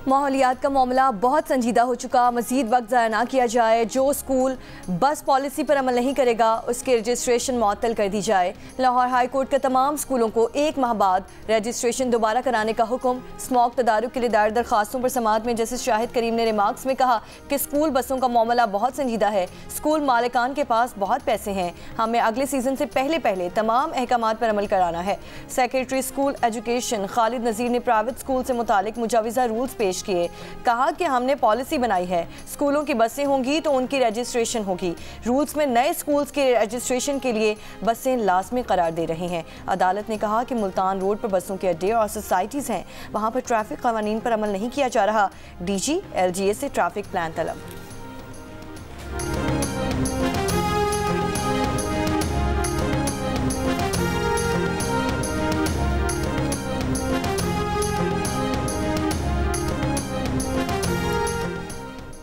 माहौलियात का मामला बहुत संजीदा हो चुका। मज़ीद वक्त ज़ाया ना किया जाए। जो स्कूल बस पॉलिसी पर अमल नहीं करेगा उसकी रजिस्ट्रेशन मुअत्तल कर दी जाए। लाहौर हाई कोर्ट का तमाम स्कूलों को 1 माह बाद रजिस्ट्रेशन दोबारा कराने का हुक्म। स्मॉक तदारुक के लिए दायर दरखास्तों पर समाअत में जस्टिस शाहिद करीम ने रिमार्क्स में कहा कि स्कूल बसों का मामला बहुत संजीदा है। स्कूल मालिकान के पास बहुत पैसे हैं। हमें अगले सीजन से पहले तमाम अहकामात पर अमल कराना है। सेक्रेटरी स्कूल एजुकेशन खालिद नज़ीर ने प्राइवेट स्कूल से मुतालिक मुजाविजा रूल्स पेश किए। कहा कि हमने पॉलिसी बनाई है, स्कूलों की बसें होंगी तो उनकी रजिस्ट्रेशन होगी। रूल्स में नए स्कूल्स के रजिस्ट्रेशन के लिए बसें लाजमी करार दे रहे हैं। अदालत ने कहा कि मुल्तान रोड पर बसों के अड्डे और सोसाइटीज़ हैं, वहाँ पर ट्रैफिक कवानीन पर अमल नहीं किया जा रहा। DG LGA से ट्रैफिक प्लान तलब।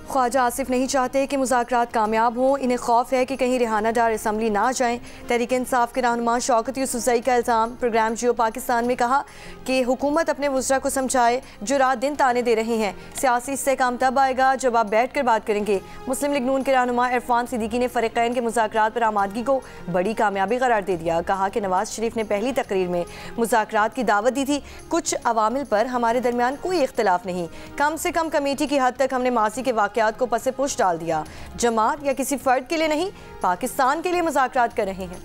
ख्वाजा आसिफ नहीं चाहते कि मुज़ाकरात कामयाब हों। इन्हें खौफ है कि कहीं रिहाना डार असम्बली ना आ जाएं। तहरीक इंसाफ के रहनुमा शौकत यूसुफ़ज़ई का इल्ज़ाम। प्रोग्राम जियो पाकिस्तान में कहा कि हुकूमत अपने वज़रा को समझाए जो रात दिन ताने दे रहे हैं। सियासी इस्तेहकाम तब आएगा जब आप बैठ कर बात करेंगे। मुस्लिम लीग नून के रहनुमा इरफान सिद्दीकी ने फ़रीक़ैन के मुज़ाकरात पर आमादगी को बड़ी कामयाबी करार दे दिया। कहा कि नवाज शरीफ ने पहली तकरीर में मुज़ाकरात की दावत दी थी। कुछ अवामिल पर हमारे दरमियान कोई इख्तिलाफ नहीं, कम से कम कमेटी की हद तक हमने माजी के वाक़यात को पसे पुश डाल दिया। जमात या किसी फर्द के लिए नहीं, पाकिस्तान के लिए मुज़ाकरात कर रहे हैं।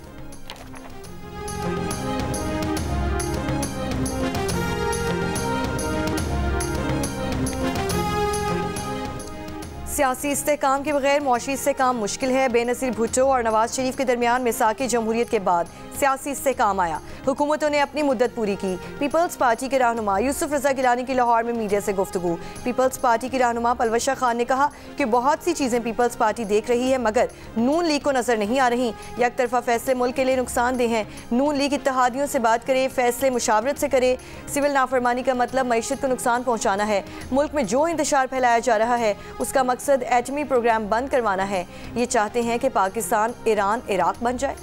सियासी इस्तेहकाम के बगैर मुआशी इस्तेहकाम मुश्किल है। बेनज़ीर भुट्टो और नवाज शरीफ के दरमियान मिसाक़ जमहूरियत के बाद सियासी इस्तेहकाम आया। हुकूमतों ने अपनी मुद्दत पूरी की। पीपल्स पार्टी के रहनुमा यूसुफ रज़ा गिलानी की लाहौर में मीडिया से गुफ्तगू। पीपल्स पार्टी की रहनुमा पलवशा खान ने कहा कि बहुत सी चीज़ें पीपल्स पार्टी देख रही है मगर नून लीग को नज़र नहीं आ रही। एक तरफा फैसले मुल्क के लिए नुकसानदेह हैं। नून लीग इत्तेहादियों से बात करे, फैसले मुशावरत से करे। सिविल नाफरमानी का मतलब मईशत को नुकसान पहुँचाना है। मुल्क में जो इंतशार फैलाया जा रहा है उसका मकसद एटमी प्रोग्राम बंद करवाना है। ये चाहते हैं कि पाकिस्तान ईरान इराक बन जाए।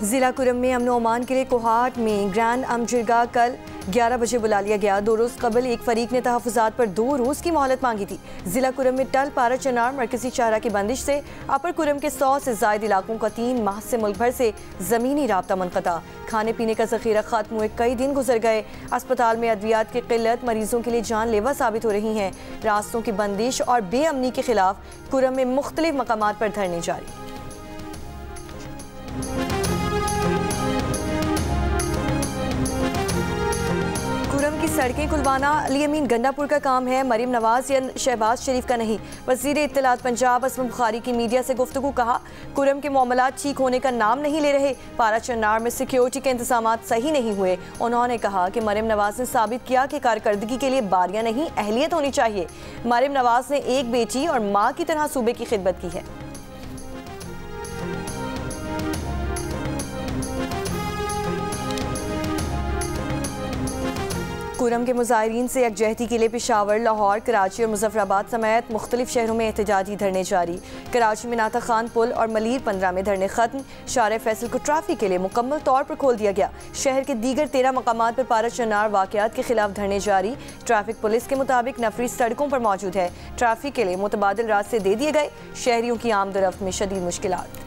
ज़िला कुरम में अमन ओमान के लिए कोहाट में ग्रैंड अमजरगा कल 11 बजे बुला लिया गया। 2 रोज़ कबल एक फरीक ने तहफ़्फ़ुज़ात पर 2 रोज़ की मोहलत मांगी थी। ज़िला कुरम में टल पारा चनार मरकज़ी शाहरा की बंदिश से अपर कुरम के 100 से ज़ायद इलाकों का 3 माह से मुल्क भर से ज़मीनी राब्ता मुनक़ता। खाने पीने का ज़ख़ीरा ख़त्म हुए कई दिन गुजर गए। अस्पताल में अद्वियात की क़िल्लत मरीज़ों के लिए जानलेवा साबित हो रही हैं। रास्तों की बंदिश और बेअमनी के खिलाफ कुरम में मुख्तलिफ मकामात पर धरने जारी। कुरम की सड़कें खुलवाना अली अमीन गंडापुर का काम है, मरीम नवाज या शहबाज शरीफ का नहीं। वज़ीर इत्तलात पंजाब असम बुखारी की मीडिया से गुफ्तगू। कहा कुरम के मामलात ठीक होने का नाम नहीं ले रहे। पारा चन्नार में सिक्योरिटी के इंतजाम सही नहीं हुए। उन्होंने कहा कि मरीम नवाज ने साबित किया कि कारकर्दगी के लिए बारियां नहीं अहलियत होनी चाहिए। मरीम नवाज ने एक बेटी और माँ की तरह सूबे की खिदमत की है। कुरम के मुजाहिरीन से यकजहती के लिए पेशावर, लाहौर, कराची और मुजफ्फराबाद समेत मुख्तलिफ शहरों में एहतजाजी धरने जारी। कराची में नाता खान पुल और मलीर 15 में धरने खत्म। शारे फैसल को ट्रैफिक के लिए मुकम्मल तौर पर खोल दिया गया। शहर के दीगर 13 मकामात पर पारा चनार वाक़यात के खिलाफ धरने जारी। ट्रैफिक पुलिस के मुताबिक नफरी सड़कों पर मौजूद है। ट्रैफिक के लिए मुतबादिल रास्ते दे दिए गए। शहरियों की आमदोरफ्त में शदीद मुश्किलात।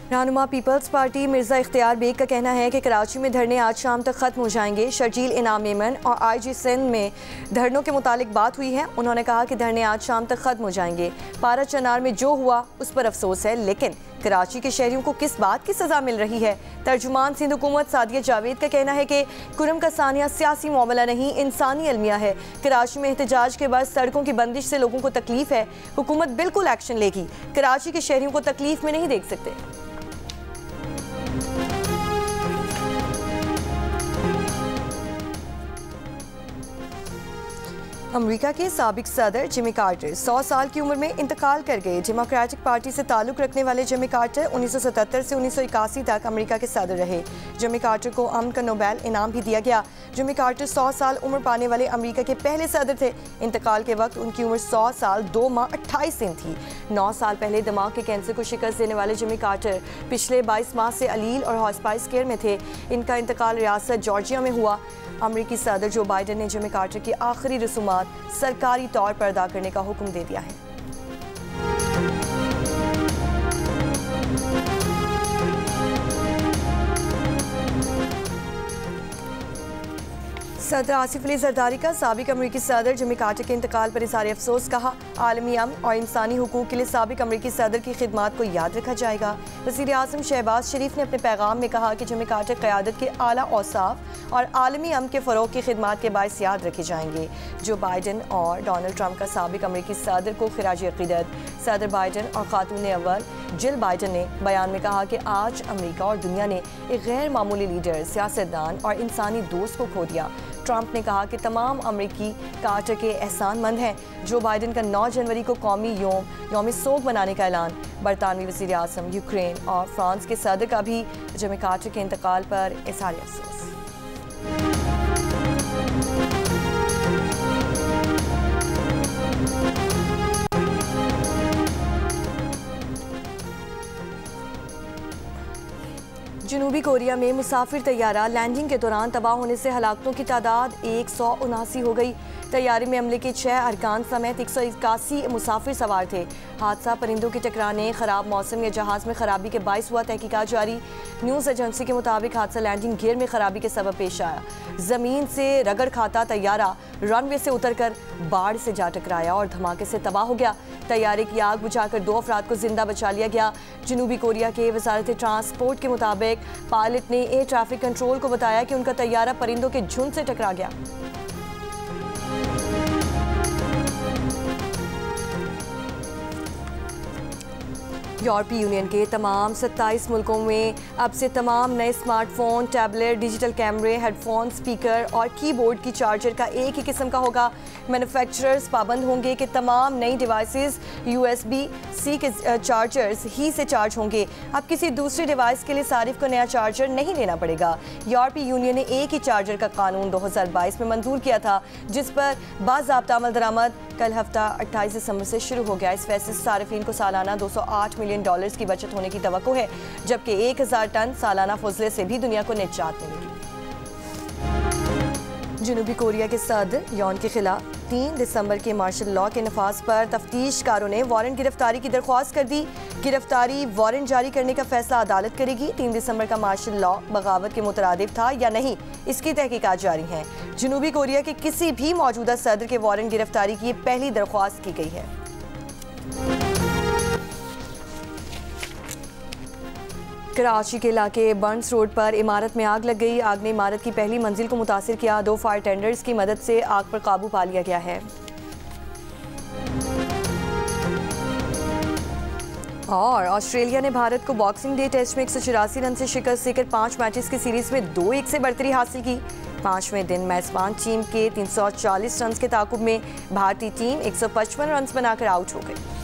रहनुमा पीपल्स पार्टी मिर्ज़ा इख्तियार बेग का कहना है कि कराची में धरने आज शाम तक ख़त्म हो जाएंगे। शर्जील इनाम मेमन और IG सिंध में धरनों के मुतालिक बात हुई है। उन्होंने कहा कि धरने आज शाम तक ख़त्म हो जाएंगे। पारा चनार में जो हुआ उस पर अफसोस है, लेकिन कराची के शहरियों को किस बात की सज़ा मिल रही है। तर्जुमान सिंध हुकूमत सादिया जावेद का कहना है कि कुरम का सानिया सियासी मामला नहीं, इंसानी अलमिया है। कराची में एहतजाज के बाद सड़कों की बंदिश से लोगों को तकलीफ है। हुकूमत बिल्कुल एक्शन लेगी। कराची के शहरियों को तकलीफ में नहीं देख सकते। अमेरिका के साबिक सदर जिमी कार्टर 100 साल की उम्र में इंतकाल कर गए। डेमोक्रेटिक पार्टी से ताल्लुक़ रखने वाले जिमी कार्टर 1977 से 1981 तक अमेरिका के सदर रहे। जिमी कार्टर को अमन का नोबेल इनाम भी दिया गया। जिमी कार्टर 100 साल उम्र पाने वाले अमेरिका के पहले सदर थे। इंतकाल के वक्त उनकी उम्र 100 साल 2 माह 28 दिन थी। 9 साल पहले दिमाग के कैंसर को शिकस्त देने वाले जिमी कार्टर पिछले 22 माह से अलील और हॉस्पिटल केयर में थे। इनका इंतकाल रियासत जॉर्जिया में हुआ। अमेरिकी सदर जो बाइडन ने जिमी कार्टर की आखिरी रसूमात सरकारी तौर पर अदा करने का हुक्म दे दिया है। सदर आसिफ अली जरदारी का साबिक अमरीकी सदर जिमी कार्टर के इंतकाल पर इज़हार अफसोस कहा। आलमी अमन और इंसानी हुकूक के लिए साबिक अमरीकी सदर की खिदमात को याद रखा जाएगा। वज़ीर आज़म शहबाज शरीफ ने अपने पैगाम में कहा कि जिमी कार्टर क़यादत के आला औसाफ और आलमी अमन के फ़रोग़ की खिदमात के बायस याद रखे जाएंगे। जो बाइडन और डोनाल्ड ट्रंप का साबिक अमरीकी सदर को खिराज अक़ीदत। सदर बाइडन और खातून अव्वल जिल बाइडन ने बयान में कहा कि आज अमरीका और दुनिया ने एक गैर मामूली लीडर, सियासतदान और इंसानी दोस्त को खो दिया। ट्रंप ने कहा कि तमाम अमरीकी कार्टर के एहसानमंद हैं। जो बाइडन का 9 जनवरी को कौमी यौम सोग मनाने का ऐलान। बरतानवी वज़ीर आज़म, यूक्रेन और फ्रांस के सदर का भी जिमी कार्टर के इंतकाल पर इज़हार अफसोस। जनूबी कोरिया में मुसाफिर तैयारा लैंडिंग के दौरान तबाह होने से हलाकतों की तादाद 179 हो गई। तैयारी में अमले के 6 अरकान समेत 181 मुसाफिर सवार थे। हादसा परिंदों के टकराने, ख़राब मौसम या जहाज़ में ख़राबी के बायस हुआ। तहकीकात जारी। न्यूज़ एजेंसी के मुताबिक हादसा लैंडिंग गियर में ख़राबी के सबब पेश आया। ज़मीन से रगड़ खाता तैयारा रनवे से उतरकर बाढ़ से जा टकराया और धमाके से तबाह हो गया। तैयारे की आग बुझाकर 2 अफराद को जिंदा बचा लिया गया। जनूबी कोरिया के वजारत ट्रांसपोर्ट के मुताबिक पायलट ने एयर ट्रैफिक कंट्रोल को बताया कि उनका तैयारा परिंदों के झुंड से टकरा गया। यूरोपीय यूनियन के तमाम 27 मुल्कों में अब से तमाम नए स्मार्टफोन, टैबलेट, डिजिटल कैमरे, हेडफोन, स्पीकर और कीबोर्ड की चार्जर का एक ही किस्म का होगा। मैन्युफैक्चरर्स पाबंद होंगे कि तमाम नई डिवाइसेस USB-C के चार्जर्स ही से चार्ज होंगे। अब किसी दूसरी डिवाइस के लिए सारिफ को नया चार्जर नहीं लेना पड़ेगा। यूरोपीय यूनियन ने एक ही चार्जर का कानून 2022 में मंजूर किया था, जिस पर बाज़ाब्ता अमल दरामद कल हफ्ता 28 दिसंबर से शुरू हो गया। इस फैसले से सारिफिन को सालाना $208 मिलियन की बचत होने की तवक्को है, जबकि 1000 टन सालाना फजले से भी दुनिया को निजात मिलेगी। जनूबी कोरिया के सदर यौन के खिलाफ 3 दिसंबर के मार्शल लॉ के नफाज पर तफ्तीशकारों ने वारंट गिरफ्तारी की दरख्वास्त कर दी। गिरफ्तारी वारंट जारी करने का फैसला अदालत करेगी। 3 दिसंबर का मार्शल लॉ बगावत के मुतरादिफ था या नहीं, इसकी तहकीकात जारी है। जनूबी कोरिया के किसी भी मौजूदा सदर के वारंट गिरफ्तारी की पहली दरख्वास्त की गई है। कराची के इलाके बर्न्स रोड पर इमारत में आग लग गई। आग ने इमारत की पहली मंजिल को मुतासिर किया। 2 फायर टेंडर्स की मदद से आग पर काबू पा लिया गया है। और ऑस्ट्रेलिया ने भारत को बॉक्सिंग डे टेस्ट में 184 रन से शिकस्त देकर 5 मैचेस की सीरीज में 2-1 से बढ़तरी हासिल की। 5वें दिन मेजबान टीम के 340 रन के ताकुब में भारतीय टीम 155 रन बनाकर आउट हो गई।